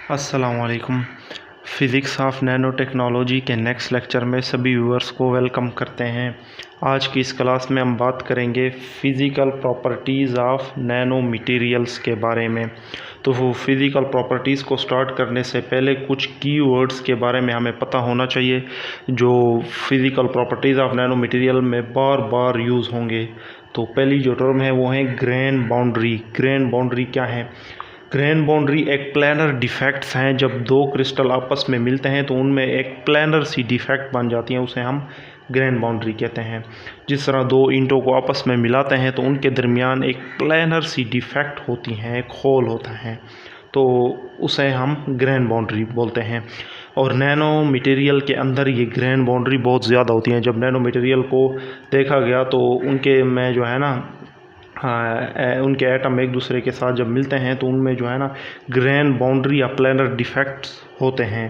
अस्सलामुअलैकुम। Physics of nano technology के next lecture में सभी व्यूअर्स को वेलकम करते हैं। आज की इस क्लास में हम बात करेंगे physical properties of nano materials के बारे में। तो वो फ़िज़िकल प्रॉपर्टीज़ को स्टार्ट करने से पहले कुछ कीवर्ड्स के बारे में हमें पता होना चाहिए जो physical properties of nano material में बार बार यूज़ होंगे। तो पहली जो टर्म है वो है ग्रेन बाउंड्री। ग्रेन बाउंड्री क्या है? ग्रेन बाउंड्री एक प्लानर डिफेक्ट्स हैं। जब दो क्रिस्टल आपस में मिलते हैं तो उनमें एक प्लानर सी डिफेक्ट बन जाती है, उसे हम ग्रेन बाउंड्री कहते हैं। जिस तरह दो ईंटों को आपस में मिलाते हैं तो उनके दरमियान एक प्लानर सी डिफेक्ट होती है, एक होल होता है, तो उसे हम ग्रेन बाउंड्री बोलते हैं। और नैनो मटेरियल के अंदर ये ग्रेन बाउंड्री बहुत ज़्यादा होती है। जब नैनो मटेरियल को देखा गया तो उनके में जो है ना उनके एटम एक दूसरे के साथ जब मिलते हैं तो उनमें जो है ना ग्रेन बाउंड्री या प्लानर डिफेक्ट्स होते हैं।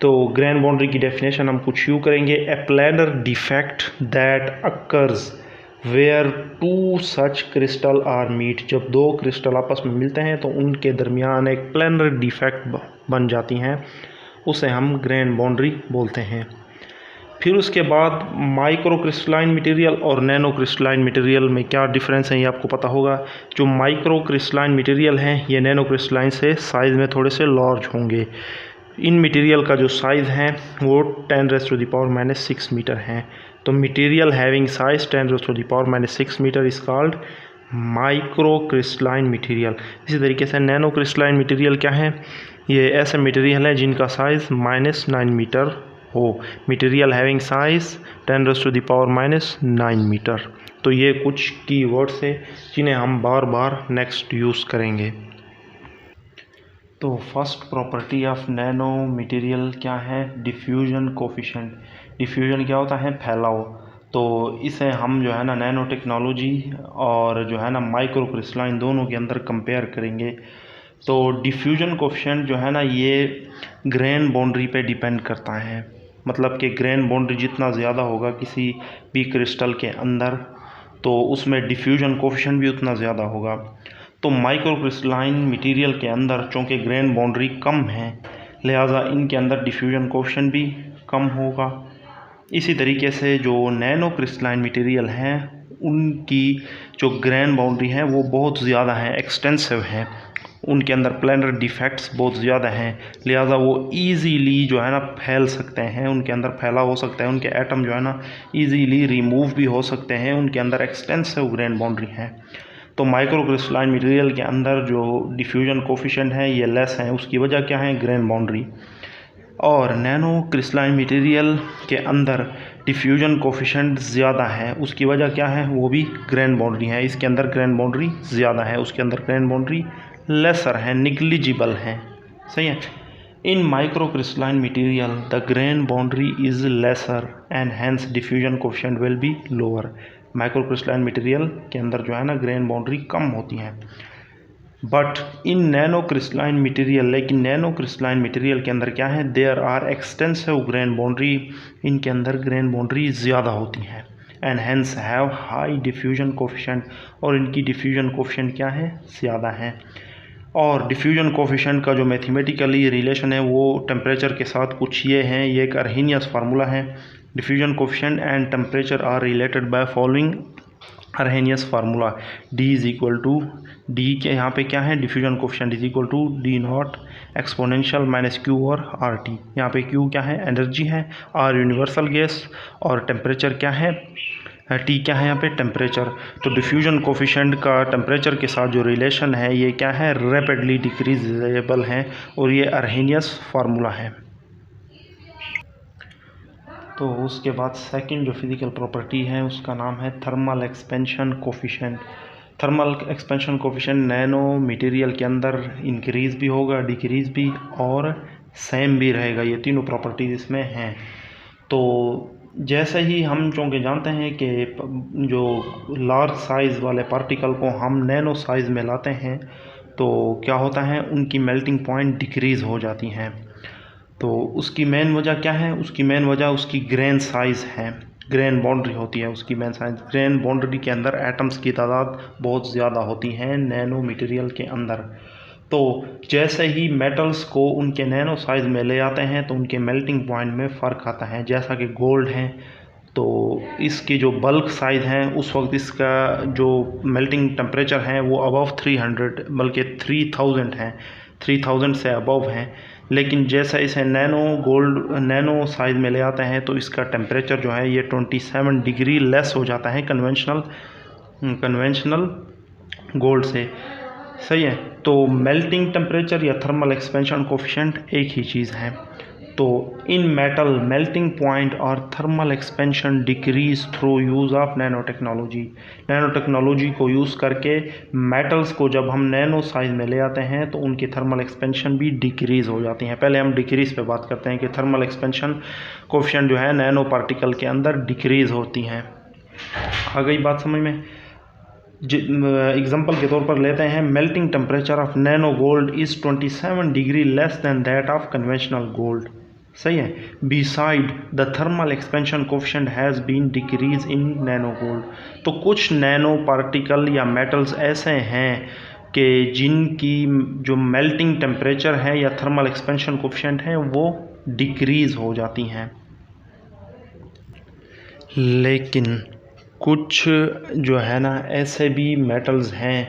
तो ग्रेन बाउंड्री की डेफिनेशन हम कुछ यूँ करेंगे, a planar defect that occurs where two such crystal are meet. जब दो क्रिस्टल आपस में मिलते हैं तो उनके दरमियान एक प्लानर डिफेक्ट बन जाती हैं, उसे हम ग्रेन बाउंड्री बोलते हैं। फिर उसके बाद माइक्रो क्रिस्टलाइन मटेरियल और नैनो क्रिस्टलाइन मटेरियल में क्या डिफरेंस है ये आपको पता होगा। जो माइक्रो क्रिस्टलाइन मटेरियल हैं ये नैनो क्रिस्टलाइन से साइज़ में थोड़े से लार्ज होंगे। इन मटेरियल का जो साइज़ है वो 10⁻⁻⁶ मीटर है। तो material having size 10⁻⁻⁶ metre is called micro crystalline material. इसी तरीके से नैनो क्रिस्टलाइन मटेरियल क्या है? ये ऐसे मटेरियल है जिनका साइज़ -9 मीटर हो। Material having size 10⁻⁹ metre. तो ये कुछ कीवर्ड्स है जिन्हें हम बार बार नेक्स्ट यूज़ करेंगे। तो first property of nano material क्या है? Diffusion coefficient. डिफ्यूजन क्या होता है? फैलाव। तो इसे हम जो है ना नैनो टेक्नोलॉजी और जो है ना माइक्रो क्रिस्टलाइन दोनों के अंदर कंपेयर करेंगे। तो डिफ्यूजन कोफिशिएंट जो है ना ये ग्रेन बाउंड्री पे डिपेंड करता है। मतलब कि ग्रेन बाउंड्री जितना ज़्यादा होगा किसी भी क्रिस्टल के अंदर तो उसमें डिफ्यूजन कोफिशिएंट भी उतना ज़्यादा होगा। तो माइक्रो क्रिस्टलाइन मटेरियल के अंदर चूँकि ग्रेन बाउंड्री कम है लिहाजा इनके अंदर डिफ्यूजन कोफिशिएंट भी कम होगा। इसी तरीके से जो नैनो क्रिस्टलाइन मटेरियल हैं उनकी जो ग्रेन बाउंड्री है वो बहुत ज़्यादा है, एक्सटेंसिव है। उनके अंदर प्लानर डिफेक्ट्स बहुत ज़्यादा हैं, लिहाजा वो इजीली जो है ना फैल सकते हैं, उनके अंदर फैलाव हो सकता है, उनके एटम जो है ना इजीली रिमूव भी हो सकते हैं, उनके अंदर एक्सटेंसिव ग्रेन बाउंड्री है। तो माइक्रो क्रिस्टलाइन मटेरियल के अंदर जो डिफ्यूजन कोफिशिएंट है ये लेस है। उसकी वजह क्या है? Grain boundary. और नैनो क्रिस्टलाइन मटेरियल के अंदर डिफ्यूजन कोफिशिएंट ज़्यादा है। उसकी वजह क्या है? वो भी ग्रेन बाउंड्री है। इसके अंदर ग्रेन बाउंड्री ज़्यादा है, उसके अंदर ग्रेन बाउंड्री लेसर है, निग्लिजिबल है। सही है। In micro crystalline material the grain boundary is lesser and hence diffusion coefficient will be lower. Micro crystalline material के अंदर जो है ना ग्रेन बाउंड्री कम होती हैं। But in nano crystalline material, लेकिन नैनो क्रिस्टलाइन मटेरियल के अंदर क्या है? There are extensive grain boundary. इनके अंदर ग्रेन बाउंड्री ज़्यादा होती हैं and hence have high diffusion coefficient. और इनकी डिफ्यूजन कोफिशिएंट क्या है? ज़्यादा है। और डिफ्यूजन कोफिशिएंट का जो मैथमेटिकली रिलेशन है वो टेम्परेचर के साथ कुछ ये हैं, ये एक अर्हेनियस फार्मूला है। Diffusion coefficient and temperature are related by following Arrhenius formula. D is equal to D के यहाँ पे क्या है? Diffusion coefficient is equal to D naught exponential minus Q और आर टी। यहाँ पे क्यू क्या है? एनर्जी है, आर यूनिवर्सल गैस और टेम्परेचर क्या है? टी क्या है यहाँ पे? टेम्परेचर। तो डिफ्यूजन कोफिशिएंट का टेम्परेचर के साथ जो रिलेशन है ये क्या है? रैपिडली डिक्रीजेबल है और ये अर्हेनियस फार्मूला है। तो उसके बाद सेकंड जो फिज़िकल प्रॉपर्टी है उसका नाम है thermal expansion coefficient. Thermal expansion coefficient nano material के अंदर इंक्रीज़ भी होगा, डिक्रीज़ भी और सेम भी रहेगा। ये तीनों प्रॉपर्टीज इसमें हैं। तो जैसे ही हम चूँकि जानते हैं कि जो लार्ज साइज़ वाले पार्टिकल को हम नैनो साइज़ में लाते हैं तो क्या होता है? उनकी मेल्टिंग पॉइंट डिक्रीज़ हो जाती हैं। तो उसकी मेन वजह क्या है? उसकी मेन वजह उसकी ग्रेन साइज़ है, ग्रेन बाउंड्री होती है उसकी मेन साइज। ग्रेन बाउंड्री के अंदर एटम्स की तादाद बहुत ज़्यादा होती हैं नैनो मटेरियल के अंदर। तो जैसे ही मेटल्स को उनके नैनो साइज़ में ले आते हैं तो उनके मेल्टिंग पॉइंट में फ़र्क आता है। जैसा कि गोल्ड है तो इसकी जो बल्क साइज़ है उस वक्त इसका जो मेल्टिंग टेम्परेचर है वो अबव 300 बल्कि 3000 है, 3000 से अबव है। लेकिन जैसा इसे नैनो साइज़ में ले आते हैं तो इसका टेम्परेचर जो है ये 27 डिग्री लेस हो जाता है कन्वेंशनल गोल्ड से। सही है। तो मेल्टिंग टेम्परेचर या थर्मल एक्सपेंशन कोफिशिएंट एक ही चीज़ है। तो इन मेटल मेल्टिंग पॉइंट और thermal expansion decrease through use of nano technology को यूज़ करके मेटल्स को जब हम नैनो साइज़ में ले आते हैं तो उनकी थर्मल एक्सपेंशन भी डिक्रीज़ हो जाती हैं। पहले हम डिक्रीज़ पे बात करते हैं कि थर्मल एक्सपेंशन कोफिशिएंट जो है नैनो पार्टिकल के अंदर डिक्रीज़ होती हैं। आ गई बात समझ में। एग्जाम्पल के तौर पर लेते हैं, melting temperature of nano gold is 27 degree less than that of conventional gold. सही है। Beside the thermal expansion coefficient has been decrease in nano gold. तो कुछ नैनो पार्टिकल या मेटल्स ऐसे हैं कि जिनकी जो मेल्टिंग टेम्परेचर है या थर्मल एक्सपेंशन कोफिशिएंट है वो डिक्रीज़ हो जाती हैं। लेकिन कुछ जो है ना ऐसे भी मेटल्स हैं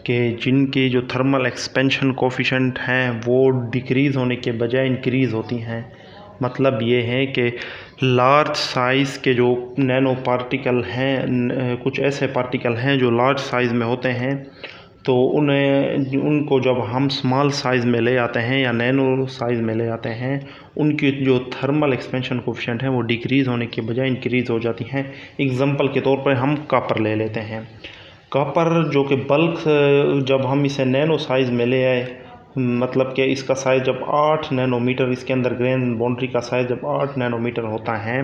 कि जिनके जो थर्मल एक्सपेंशन कोफिशिएंट हैं वो डिक्रीज़ होने के बजाय इंक्रीज़ होती हैं। मतलब ये है कि लार्ज साइज़ के जो नैनो पार्टिकल हैं, कुछ ऐसे पार्टिकल हैं जो लार्ज साइज़ में होते हैं, तो उनको जब हम स्मॉल साइज़ में ले आते हैं या नैनो साइज़ में ले आते हैं, उनकी जो थर्मल एक्सपेंशन कोफिशिएंट है वो डिक्रीज़ होने के बजाय इंक्रीज़ हो जाती हैं। एग्जांपल के तौर पर हम कॉपर ले लेते हैं। कॉपर जो कि बल्क जब हम इसे नैनो साइज़ में ले आए, मतलब कि इसका साइज़ जब 8 नैनोमीटर, इसके अंदर ग्रेन बाउंड्री का साइज़ जब 8 नैनोमीटर होता है,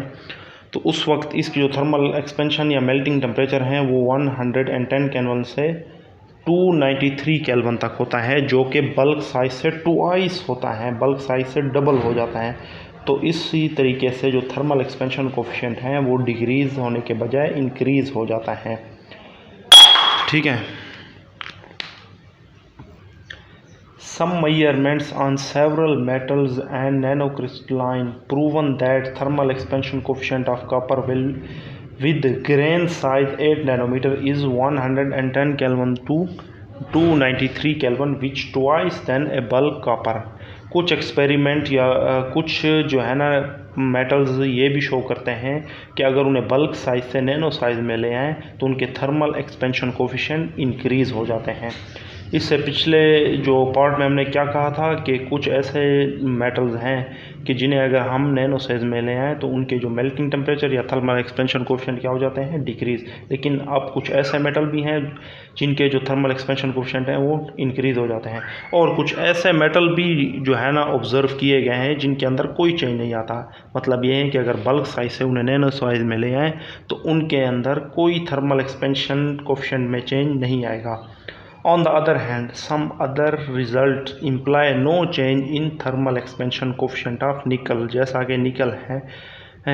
तो उस वक्त इसकी जो थर्मल एक्सपेंशन या मेल्टिंग टेम्परेचर है वो 110 केल्विन से 293 केल्विन तक होता है, जो कि बल्क साइज़ से ट्वाइस होता है, बल्क साइज़ से डबल हो जाता है। तो इसी तरीके से जो थर्मल एक्सपेंशन कोफिशिएंट है वो डिक्रीज़ होने के बजाय इंक्रीज़ हो जाता है। ठीक है। Some measurements on several metals and nanocrystalline proven that thermal expansion coefficient of copper with grain size 8 nanometer is 110 Kelvin to 293 Kelvin, which twice than a bulk copper। कुछ एक्सपेरिमेंट या कुछ जो है ना मेटल्स ये भी शो करते हैं कि अगर उन्हें बल्क साइज से नैनो साइज में ले आएँ तो उनके थर्मल एक्सपेंशन कोफिशिएंट इंक्रीज़ हो जाते हैं। इससे पिछले जो पार्ट में हमने क्या कहा था कि कुछ ऐसे मेटल्स हैं कि जिन्हें अगर हम नैनो साइज में ले आएँ तो उनके जो मेल्टिंग टेम्परेचर या थर्मल एक्सपेंशन कोफिशिएंट क्या हो जाते हैं, डिक्रीज़। लेकिन अब कुछ ऐसे मेटल भी हैं जिनके जो थर्मल एक्सपेंशन कोफिशिएंट हैं वो इंक्रीज़ हो जाते हैं। और कुछ ऐसे मेटल भी जो है ना ऑब्ज़र्व किए गए हैं जिनके अंदर कोई चेंज नहीं आता। मतलब ये है कि अगर बल्क साइज से उन्हें नैनो साइज में ले आएँ तो उनके अंदर कोई थर्मल एक्सपेंशन कोफिशिएंट में चेंज नहीं आएगा। On the other hand, some other results imply no change in thermal expansion coefficient of nickel। जैसा कि निकल है,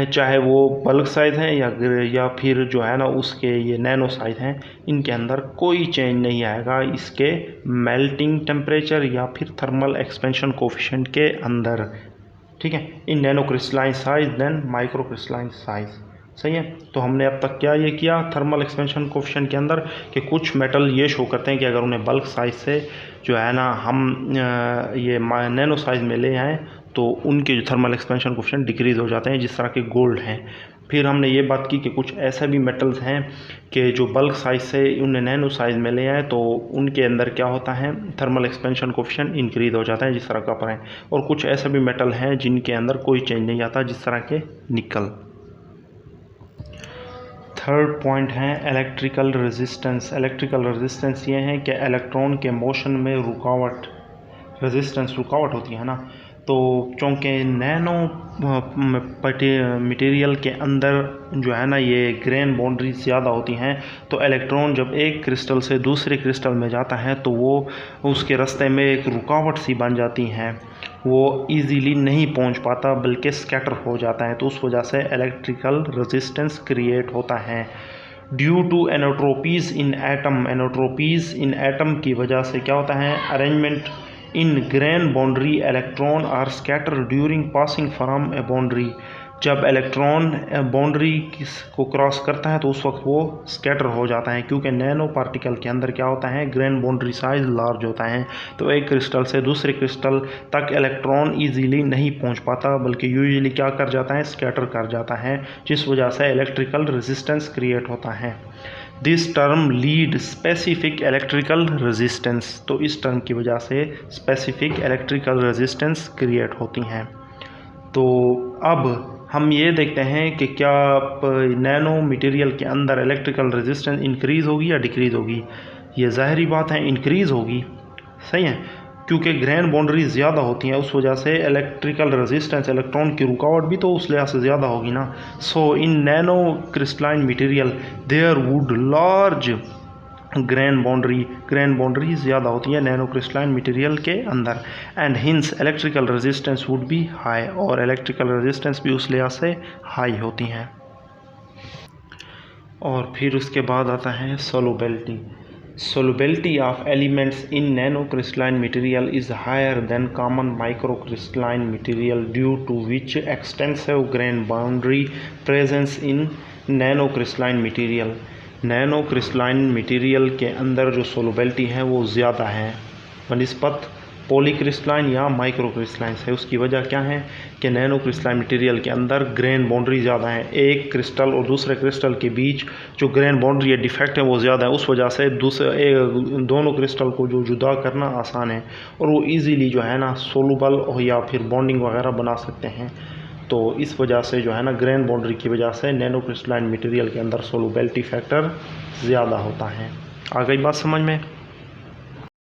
चाहे वो बल्क साइज है या फिर जो है ना उसके ये नैनो साइज हैं, इनके अंदर कोई चेंज नहीं आएगा इसके मेल्टिंग टेम्परेचर या फिर थर्मल एक्सपेंशन कोफिशिएंट के अंदर। ठीक है। In nano crystalline size than micro crystalline size. सही है। तो हमने अब तक क्या ये किया थर्मल एक्सपेंशन कोफिशिएंट के अंदर कि कुछ मेटल ये शो करते हैं कि अगर उन्हें बल्क साइज से जो है ना हम ये नैनो साइज में ले आएँ तो उनके जो थर्मल एक्सपेंशन कोफिशिएंट डिक्रीज़ हो जाते हैं, जिस तरह के गोल्ड हैं। फिर हमने ये बात की कि कुछ ऐसे भी मेटल्स हैं कि जो बल्क साइज से उन्हें नैनो साइज में ले आए तो उनके अंदर क्या होता है, थर्मल एक्सपेंशन कोफिशिएंट इंक्रीज़ हो जाता है, जिस तरह कॉपर है। और कुछ ऐसे भी मेटल हैं जिनके अंदर कोई चेंज नहीं आता, जिस तरह के निकल। थर्ड पॉइंट है इलेक्ट्रिकल रेजिस्टेंस। इलेक्ट्रिकल रेजिस्टेंस ये है कि इलेक्ट्रॉन के मोशन में रुकावट होती है ना। तो चूँकि नैनो मटेरियल के अंदर जो है ना ये ग्रेन बाउंड्री ज़्यादा होती हैं, तो इलेक्ट्रॉन जब एक क्रिस्टल से दूसरे क्रिस्टल में जाता है तो वो उसके रास्ते में एक रुकावट सी बन जाती हैं, वो इजीली नहीं पहुंच पाता बल्कि स्कैटर हो जाता है। तो उस वजह से इलेक्ट्रिकल रेजिस्टेंस क्रिएट होता है due to anisotropies in atom. Anisotropies in atom की वजह से क्या होता है, arrangement in grain boundary electron are scatter during passing from a boundary. जब इलेक्ट्रॉन बाउंड्री को क्रॉस करता है तो उस वक्त वो स्कैटर हो जाता है, क्योंकि नैनो पार्टिकल के अंदर क्या होता है, ग्रेन बाउंड्री साइज लार्ज होता है। तो एक क्रिस्टल से दूसरे क्रिस्टल तक इलेक्ट्रॉन इजीली नहीं पहुंच पाता, बल्कि यूजुअली क्या कर जाता है, स्कैटर कर जाता है, जिस वजह से इलेक्ट्रिकल रेजिस्टेंस क्रिएट होता है। This term lead specific electrical resistance. तो इस टर्म की वजह से स्पेसिफिक इलेक्ट्रिकल रेजिस्टेंस क्रिएट होती हैं। तो अब हम ये देखते हैं कि क्या नैनो मटेरियल के अंदर इलेक्ट्रिकल रेजिस्टेंस इंक्रीज़ होगी या डिक्रीज़ होगी। ये ज़ाहिरी बात है इंक्रीज़ होगी, सही है, क्योंकि ग्रेन बाउंड्री ज़्यादा होती हैं, उस वजह से इलेक्ट्रिकल रेजिस्टेंस, इलेक्ट्रॉन की रुकावट भी तो उस लिहाज से ज़्यादा होगी ना। So in nano crystalline material there would large grain boundary ज़्यादा होती है नैनो क्रिस्टलाइन मटेरियल के अंदर, and hence electrical resistance would be high, और इलेक्ट्रिकल रेजिस्टेंस भी उस लिहाज से हाई होती हैं। और फिर उसके बाद आता है solubility of elements in nanocrystalline material is higher than common microcrystalline material, due to which extensive grain boundary presence in nanocrystalline material। Nano crystalline material के अंदर जो सोलबिलिटी है वो ज़्यादा है बनिस्बत पॉलीक्रिस्टलाइन या माइक्रो क्रिस्टलाइन से। उसकी वजह क्या है कि नैनो क्रिस्टलाइन मटेरियल के अंदर ग्रेन बाउंड्री ज़्यादा है, एक क्रिस्टल और दूसरे क्रिस्टल के बीच जो ग्रेन बाउंड्री या डिफेक्ट है वो ज़्यादा है, उस वजह से दोनों क्रिस्टल को जो जुदा करना आसान है और वो ईज़िली जो है ना सोलूबल या फिर बॉन्डिंग वगैरह बना सकते हैं। तो इस वजह से जो है ना ग्रेन बाउंड्री की वजह से नैनो क्रिस्टलाइन मटेरियल के अंदर सोलबिलिटी फैक्टर ज़्यादा होता है। आ गई बात समझ में।